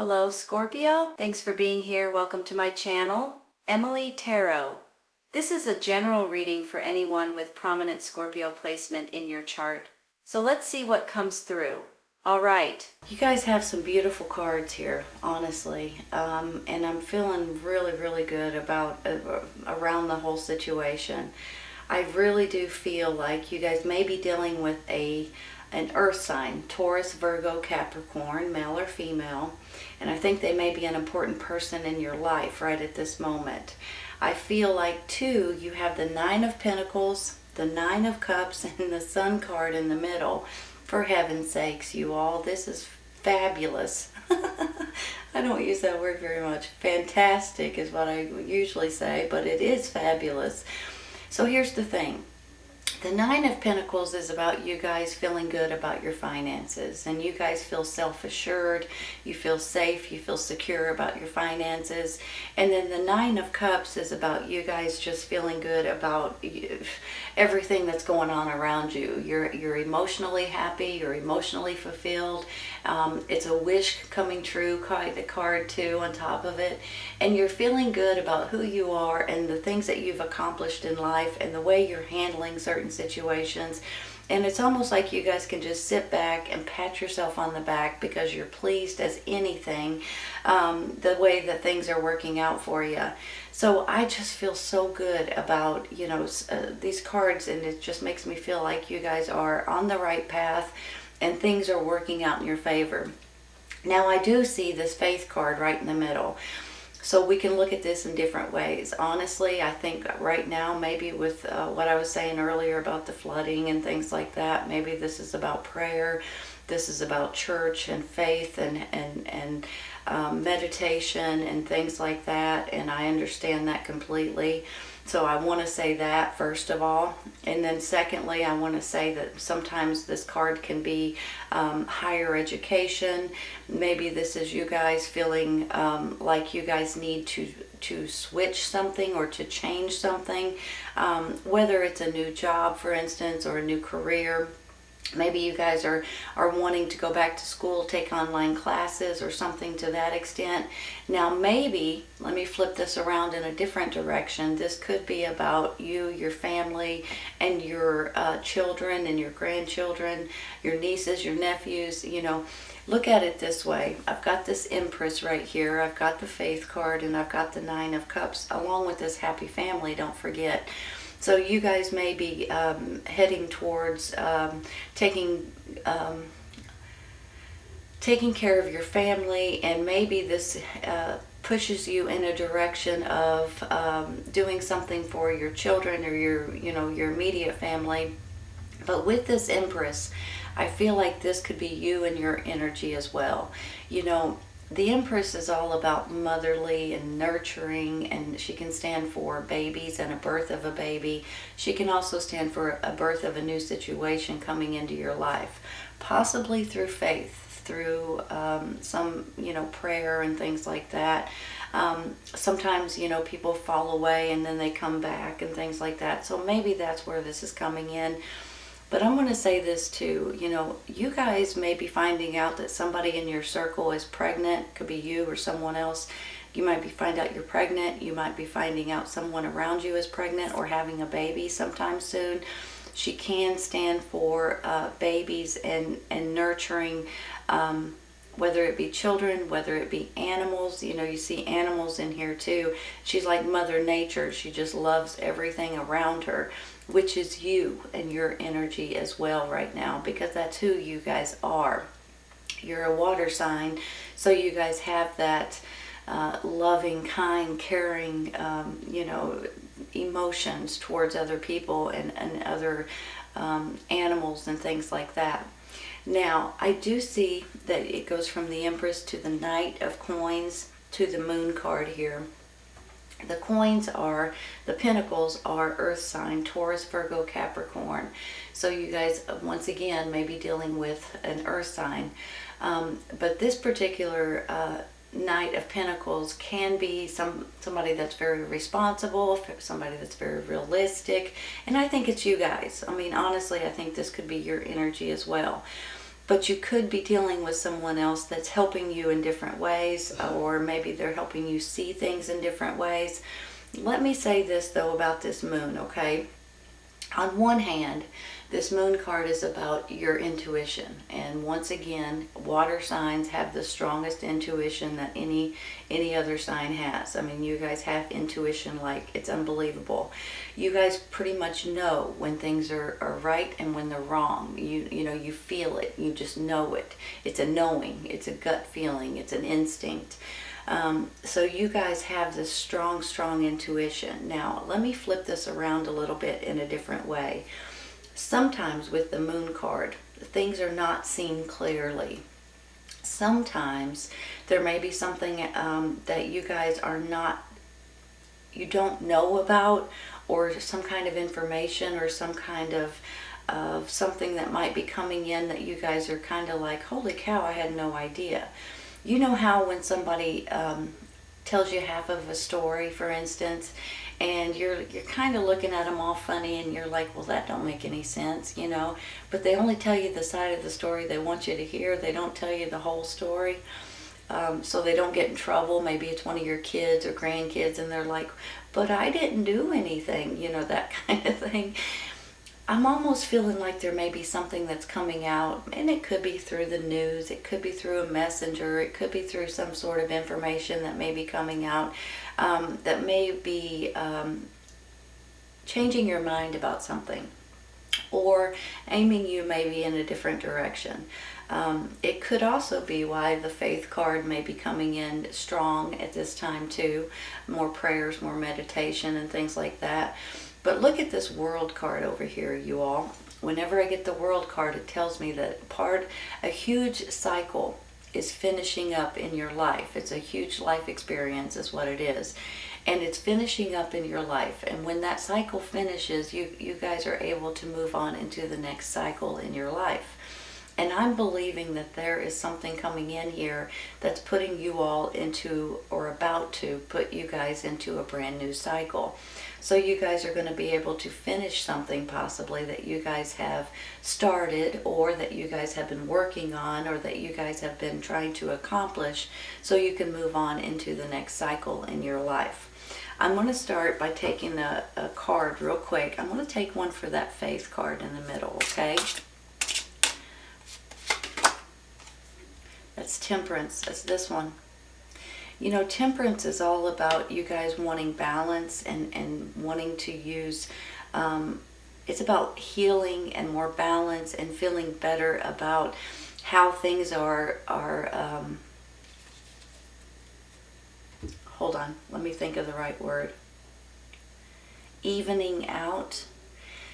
Hello, Scorpio. Thanks for being here. Welcome to my channel, Emily Tarot. This is a general reading for anyone with prominent Scorpio placement in your chart. So let's see what comes through. All right. You guys have some beautiful cards here, honestly. And I'm feeling really good about around the whole situation. I really do feel like you guys may be dealing with an earth sign, Taurus, Virgo, Capricorn, male or female. And I think they may be an important person in your life right at this moment. I feel like, too, you have the Nine of Pentacles, the Nine of Cups, and the Sun card in the middle. For heaven's sakes, you all, this is fabulous. I don't use that word very much. Fantastic is what I usually say, but it is fabulous. So here's the thing. The Nine of Pentacles is about you guys feeling good about your finances, and you guys feel self-assured, you feel safe, you feel secure about your finances. And then the Nine of Cups is about you guys just feeling good about everything that's going on around you. You're emotionally happy, you're emotionally fulfilled. It's a wish coming true card too on top of it. And you're feeling good about who you are and the things that you've accomplished in life and the way you're handling certain situations. And it's almost like you guys can just sit back and pat yourself on the back because you're pleased as anything, the way that things are working out for you. So I just feel so good about, these cards, and it just makes me feel like you guys are on the right path and things are working out in your favor. Now I do see this Faith card right in the middle. So we can look at this in different ways. Honestly, I think right now, maybe with what I was saying earlier about the flooding and things like that, maybe this is about prayer. This is about church and faith and meditation and things like that. And I understand that completely. So I want to say that first of all. And then secondly, I want to say that sometimes this card can be higher education. Maybe this is you guys feeling like you guys need to switch something or to change something. Whether it's a new job, for instance, or a new career. Maybe you guys are wanting to go back to school, take online classes or something to that extent. Now maybe, let me flip this around in a different direction. This could be about you, your family, and your children and your grandchildren, your nieces, your nephews. Look at it this way. I've got this Empress right here. I've got the Faith card, and I've got the Nine of Cups along with this happy family, don't forget. So you guys may be heading towards taking care of your family, and maybe this pushes you in a direction of doing something for your children or your immediate family. But with this Empress, I feel like this could be you and your energy as well. The Empress is all about motherly and nurturing, and she can stand for babies and a birth of a baby. She can also stand for a birth of a new situation coming into your life, possibly through faith, through some, prayer and things like that. Sometimes, people fall away and then they come back and things like that. So maybe that's where this is coming in. But I'm going to say this too, you guys may be finding out that somebody in your circle is pregnant. Could be you or someone else. You might find out you're pregnant. You might be finding out someone around you is pregnant or having a baby sometime soon. She can stand for babies and nurturing, whether it be children, whether it be animals. You see animals in here too. She's like Mother Nature. She just loves everything around her, which is you and your energy as well right now, because that's who you guys are. You're a water sign, so you guys have that loving, kind, caring, emotions towards other people and other animals and things like that. Now, I do see that it goes from the Empress to the Knight of Coins to the Moon card here. The coins are, the pentacles are earth sign, Taurus, Virgo, Capricorn. So you guys, once again, may be dealing with an earth sign. But this particular Knight of Pentacles can be somebody that's very responsible, somebody that's very realistic. And I think it's you guys. I mean, honestly, I think this could be your energy as well. but you could be dealing with someone else that's helping you in different ways, or maybe they're helping you see things in different ways. Let me say this though about this moon, okay? On one hand, this moon card is about your intuition, and once again, water signs have the strongest intuition that any other sign has. I mean, you guys have intuition like it's unbelievable. You guys pretty much know when things are right and when they're wrong. You know, you feel it, you just know it. It's a knowing, it's a gut feeling, it's an instinct. So you guys have this strong intuition. Now, let me flip this around a little bit in a different way. Sometimes with the moon card, things are not seen clearly. Sometimes there may be something that you guys you don't know about, or some kind of information, or some kind of something that might be coming in that you guys are kind of like, holy cow, I had no idea. You know how when somebody tells you half of a story, for instance, and you're kind of looking at them all funny, and you're like, well, that don't make any sense, you know, but they only tell you the side of the story they want you to hear. They don't tell you the whole story, so they don't get in trouble. Maybe it's one of your kids or grandkids, and they're like, but I didn't do anything, you know, that kind of thing. I'm almost feeling like there may be something that's coming out, and it could be through the news, it could be through a messenger, it could be through some sort of information that may be coming out, that may be changing your mind about something, or aiming you maybe in a different direction. It could also be why the faith card may be coming in strong at this time too. More prayers, more meditation, and things like that. But look at this world card over here, you all. Whenever I get the world card, it tells me that a huge cycle is finishing up in your life. It's a huge life experience is what it is. And it's finishing up in your life. And when that cycle finishes, you guys are able to move on into the next cycle in your life. And I'm believing that there is something coming in here that's putting you all into, or about to put you guys into, a brand new cycle. So you guys are going to be able to finish something possibly that you guys have started, or that you guys have been working on, or that you guys have been trying to accomplish, so you can move on into the next cycle in your life. I'm going to start by taking a card real quick. I'm going to take one for that faith card in the middle, okay? That's Temperance. That's this one. You know, Temperance is all about you guys wanting balance and wanting to use, it's about healing and more balance and feeling better about how things are hold on, let me think of the right word. Evening out.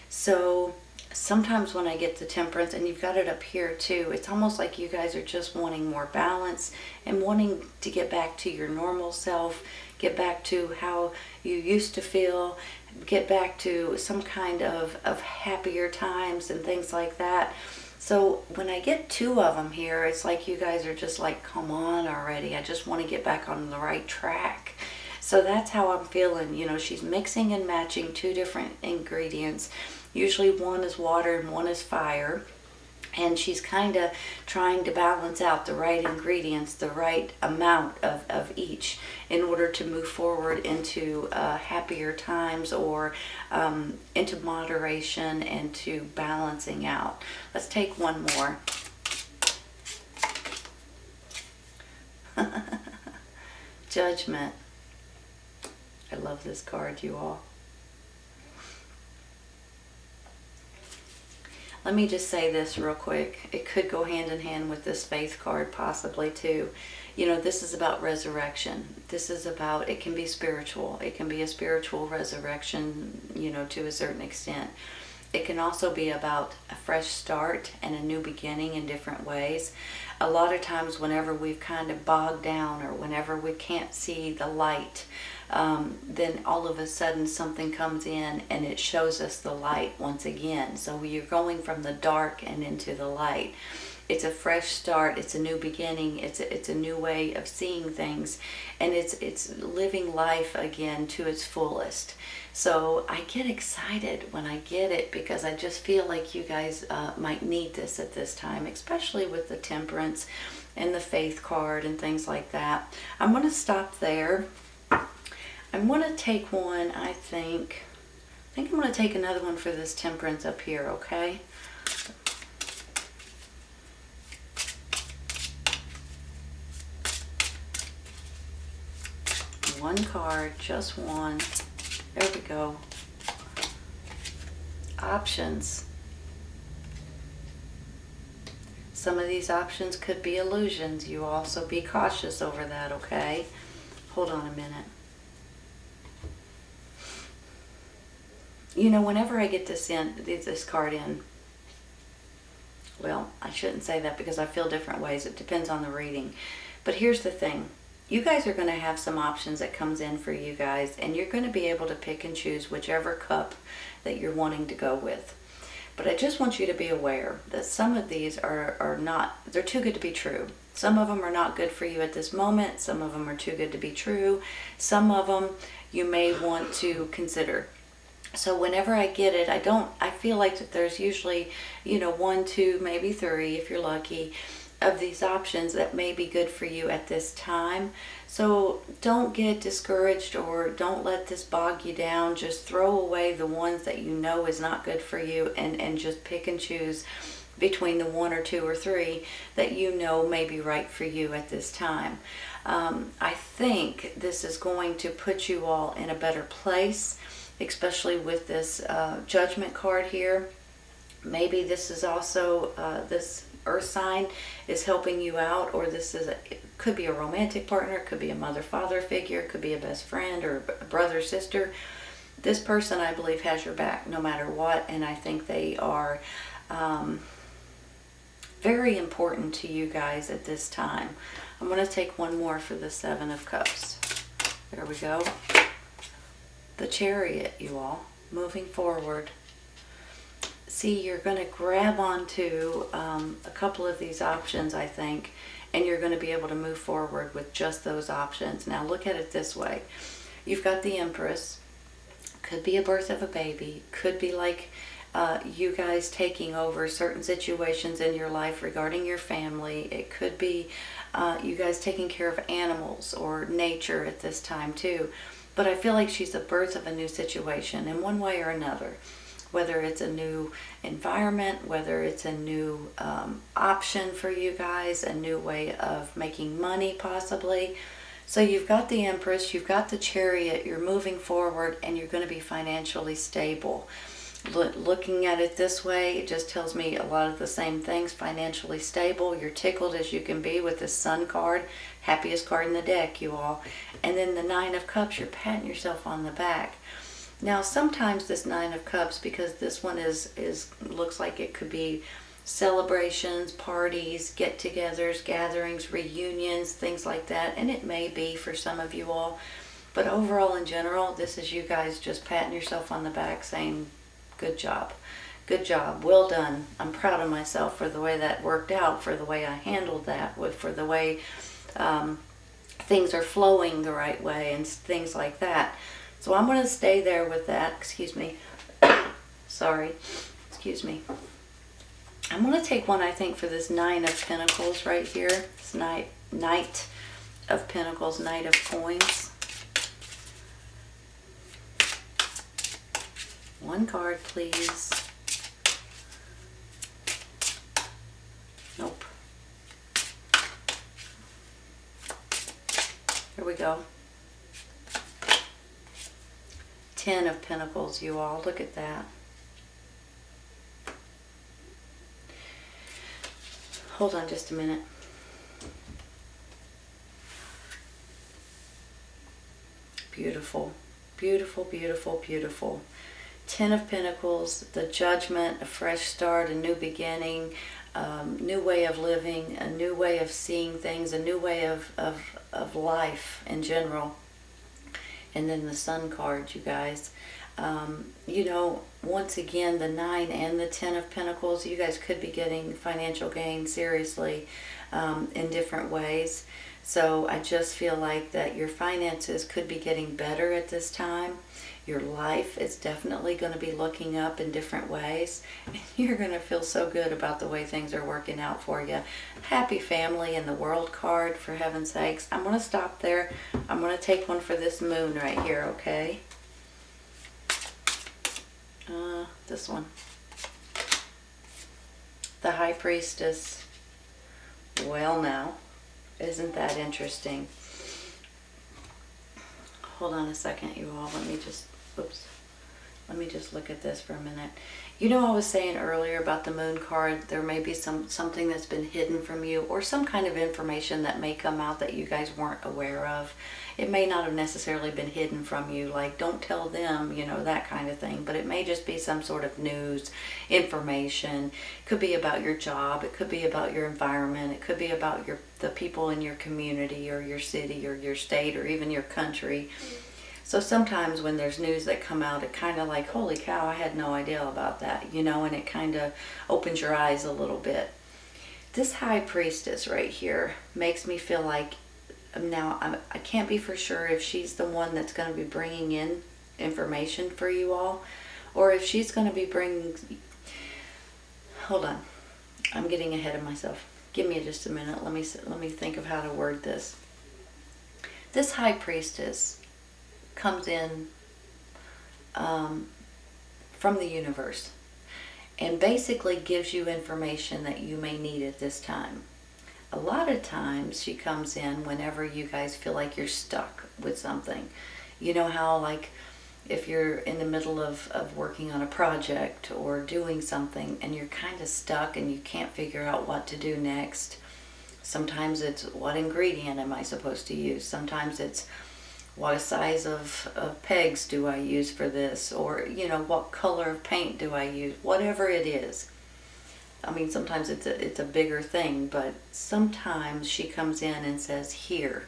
So sometimes when I get the Temperance, and you've got it up here too, it's almost like you guys are just wanting more balance and wanting to get back to your normal self, get back to how you used to feel, get back to some kind of happier times and things like that. So when I get two of them here, it's like you guys are just like, come on already, I just want to get back on the right track. So that's how I'm feeling. You know, she's mixing and matching two different ingredients. Usually one is water and one is fire. And she's kind of trying to balance out the right ingredients, the right amount of each, in order to move forward into happier times, or into moderation and to balancing out. Let's take one more. Judgment. I love this card, you all. Let me just say this real quick. It could go hand in hand with this faith card possibly too. You know, this is about resurrection. This is about, it can be spiritual. It can be a spiritual resurrection, you know, to a certain extent. It can also be about a fresh start and a new beginning in different ways. A lot of times whenever we've kind of bogged down, or whenever we can't see the light, then all of a sudden something comes in and it shows us the light once again. So you're going from the dark and into the light. It's a fresh start. It's a new beginning. It's a new way of seeing things, and it's living life again to its fullest. So I get excited when I get it, because I just feel like you guys might need this at this time, especially with the Temperance and the Faith card and things like that. I'm going to stop there. I'm going to take one, I think I'm going to take another one for this Temperance up here, okay? One card, just one. There we go. Options. Some of these options could be illusions. You also be cautious over that, okay? Hold on a minute. You know, whenever I get this card in, well, I shouldn't say that because I feel different ways. It depends on the reading. But here's the thing. You guys are going to have some options that comes in for you guys, and you're going to be able to pick and choose whichever cup that you're wanting to go with. But I just want you to be aware that some of these are not, they're too good to be true. Some of them are not good for you at this moment. Some of them are too good to be true. Some of them you may want to consider. So whenever I get it, I feel like that there's usually, you know, 1, 2, maybe 3 if you're lucky, of these options that may be good for you at this time. So don't get discouraged, or don't let this bog you down. Just throw away the ones that you know is not good for you, and just pick and choose between the 1 or 2 or 3 that you know may be right for you at this time. I think this is going to put you all in a better place, especially with this Judgment card here. Maybe this is also this Earth sign is helping you out, or this is it could be a romantic partner, it could be a mother-father figure, it could be a best friend or a brother-sister. This person, I believe, has your back no matter what, and I think they are very important to you guys at this time. I'm going to take one more for the 7 of Cups. There we go. The Chariot, you all, moving forward. See, you're going to grab onto a couple of these options, I think, and you're going to be able to move forward with just those options. Now, look at it this way. You've got the Empress. Could be a birth of a baby. Could be like you guys taking over certain situations in your life regarding your family. It could be you guys taking care of animals or nature at this time, too. But I feel like she's the birth of a new situation in one way or another. Whether it's a new environment, whether it's a new option for you guys, a new way of making money possibly. So you've got the Empress, you've got the Chariot, you're moving forward, and you're going to be financially stable. Looking at it this way, it just tells me a lot of the same things. Financially stable, you're tickled as you can be with the Sun card, happiest card in the deck, you all. And then the 9 of Cups, you're patting yourself on the back. Now, sometimes this 9 of Cups, because this one looks like it could be celebrations, parties, get-togethers, gatherings, reunions, things like that, and it may be for some of you all. But overall, in general, this is you guys just patting yourself on the back, saying, good job, well done. I'm proud of myself for the way that worked out, for the way I handled that, for the way things are flowing the right way, and things like that. So I'm going to stay there with that. Excuse me. Sorry. Excuse me. I'm going to take one, I think, for this 9 of Pentacles right here. This Knight of Pentacles, Knight of Coins. One card, please. Nope. Here we go. 10 of Pentacles, you all. Look at that. Hold on just a minute. Beautiful. Beautiful, beautiful, beautiful. 10 of Pentacles, the Judgment, a fresh start, a new beginning, new way of living, a new way of seeing things, a new way of life in general. And then the Sun card, you guys. You know, once again, the 9 and the 10 of Pentacles, you guys could be getting financial gain seriously in different ways. So I just feel like that your finances could be getting better at this time. Your life is definitely going to be looking up in different ways. And you're going to feel so good about the way things are working out for you. Happy family and the World card, for heaven's sakes. I'm going to stop there. I'm going to take one for this moon right here, okay? This one. The High Priestess. Well now, isn't that interesting? Hold on a second, you all. Let me just look at this for a minute. You know, I was saying earlier about the moon card, there may be something that's been hidden from you, or some kind of information that may come out that you guys weren't aware of. It may not have necessarily been hidden from you, like don't tell them, you know, that kind of thing. But it may just be some sort of news, information. It could be about your job. It could be about your environment. It could be about the people in your community or your city or your state or even your country. So sometimes when there's news that come out, it kind of like, holy cow, I had no idea about that, you know, and it kind of opens your eyes a little bit. This High Priestess right here makes me feel like, now I can't be for sure if she's the one that's going to be bringing in information for you all, or if she's going to be bringing, hold on, I'm getting ahead of myself. Give me just a minute. Let me think of how to word this. This High Priestess comes in from the universe and basically gives you information that you may need at this time. A lot of times she comes in whenever you guys feel like you're stuck with something. You know how, like, if you're in the middle of working on a project or doing something and you're kind of stuck and you can't figure out what to do next. Sometimes it's, what ingredient am I supposed to use? Sometimes it's, what size of pegs do I use for this? Or, you know, what color of paint do I use? Whatever it is. I mean, sometimes it's a bigger thing, but sometimes she comes in and says, here,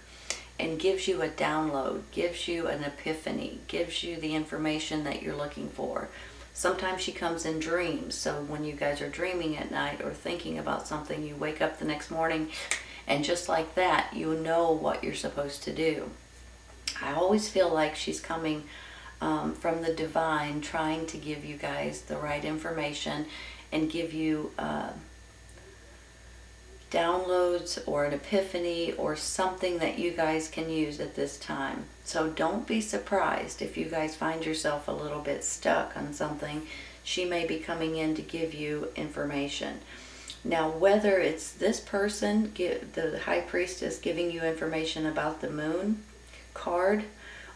and gives you a download, gives you an epiphany, gives you the information that you're looking for. Sometimes she comes in dreams, so when you guys are dreaming at night or thinking about something, you wake up the next morning, and just like that, you know what you're supposed to do. I always feel like she's coming from the divine, trying to give you guys the right information and give you downloads or an epiphany or something that you guys can use at this time. So don't be surprised if you guys find yourself a little bit stuck on something. She may be coming in to give you information. Now, whether it's this person, the High Priestess, giving you information about the moon card,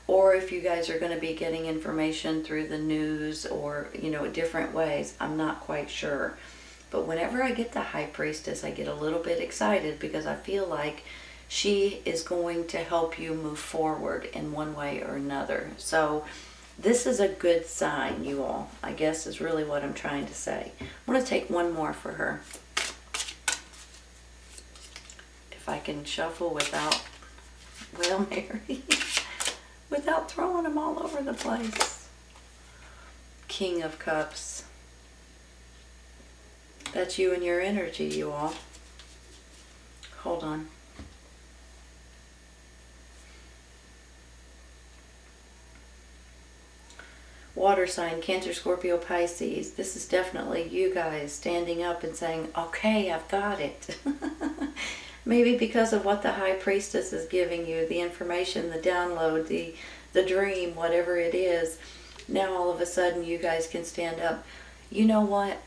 or if you guys are going to be getting information through the news or, you know, different ways, I'm not quite sure. But whenever I get the High Priestess, I get a little bit excited because I feel like she is going to help you move forward in one way or another. So this is a good sign, you all, I guess is really what I'm trying to say. I'm going to take one more for her. If I can shuffle without, well, Mary, without throwing them all over the place. King of Cups. That's you and your energy, you all. Hold on. Water sign, Cancer, Scorpio, Pisces. This is definitely you guys standing up and saying, okay, I've got it. Maybe because of what the High Priestess is giving you, the information, the download, the dream, whatever it is. Now all of a sudden you guys can stand up. You know what?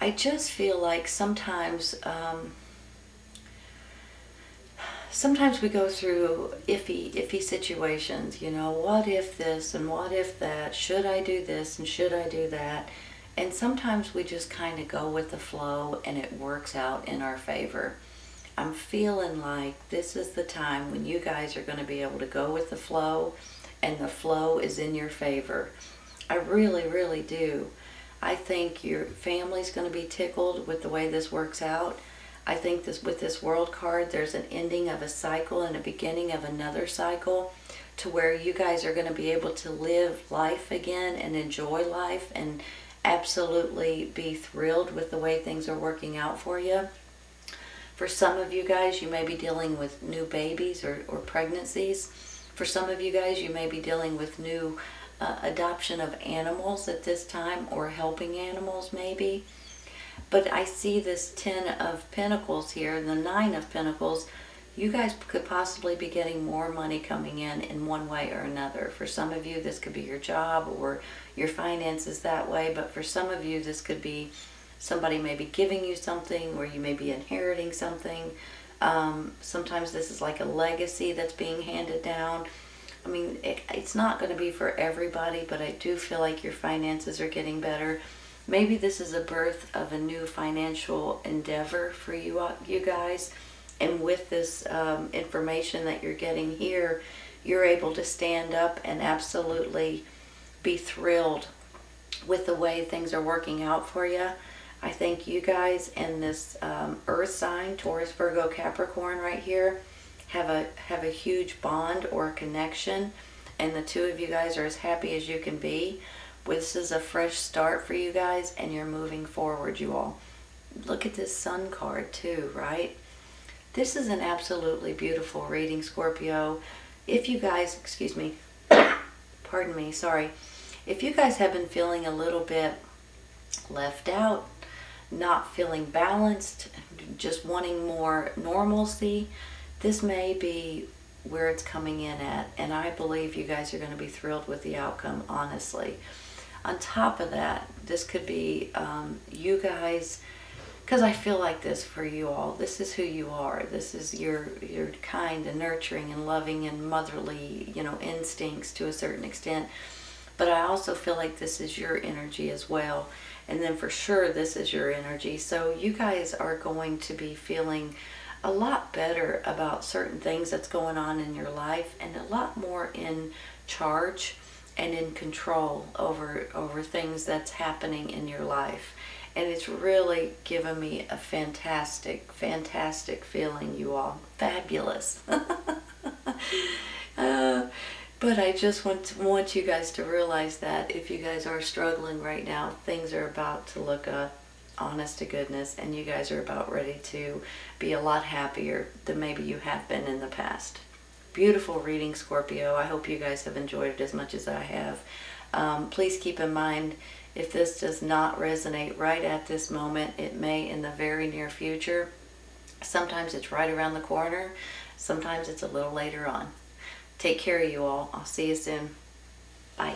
I just feel like sometimes we go through iffy situations, you know, what if this and what if that, should I do this and should I do that? And sometimes we just kind of go with the flow and it works out in our favor. I'm feeling like this is the time when you guys are going to be able to go with the flow and the flow is in your favor. I really, really do. I think your family's going to be tickled with the way this works out. I think this, with this World card, there's an ending of a cycle and a beginning of another cycle. to where you guys are going to be able to live life again and enjoy life and absolutely be thrilled with the way things are working out for you. For some of you guys, you may be dealing with new babies or pregnancies. For some of you guys, you may be dealing with new adoption of animals at this time, or helping animals maybe. But I see this 10 of Pentacles here, and the 9 of Pentacles. You guys could possibly be getting more money coming in one way or another. For some of you, this could be your job or your finances that way. But for some of you, this could be somebody maybe giving you something, or you may be inheriting something. Sometimes this is like a legacy that's being handed down. I mean, it's not going to be for everybody, but I do feel like your finances are getting better. Maybe this is a birth of a new financial endeavor for you guys. And with this information that you're getting here, you're able to stand up and absolutely be thrilled with the way things are working out for you. I think you guys and this earth sign, Taurus, Virgo, Capricorn right here, have a huge bond or connection. And the two of you guys are as happy as you can be. This is a fresh start for you guys, and you're moving forward, you all. Look at this Sun card too, right? This is an absolutely beautiful reading, Scorpio. If you guys, excuse me, pardon me, sorry. If you guys have been feeling a little bit left out, not feeling balanced, just wanting more normalcy, this may be where it's coming in at. And I believe you guys are going to be thrilled with the outcome, honestly. On top of that, this could be you guys, because I feel like this for you all. This is who you are. This is your kind and nurturing and loving and motherly, instincts to a certain extent. But I also feel like this is your energy as well. And then for sure, this is your energy. So you guys are going to be feeling a lot better about certain things that's going on in your life, and a lot more in charge and in control over things that's happening in your life. And it's really given me a fantastic, fantastic feeling, you all. Fabulous. But I just want you guys to realize that if you guys are struggling right now, things are about to look up, honest to goodness, and you guys are about ready to be a lot happier than maybe you have been in the past. Beautiful reading, Scorpio. I hope you guys have enjoyed it as much as I have. Please keep in mind, if this does not resonate right at this moment, it may in the very near future. Sometimes it's right around the corner. Sometimes it's a little later on. Take care of you all. I'll see you soon. Bye.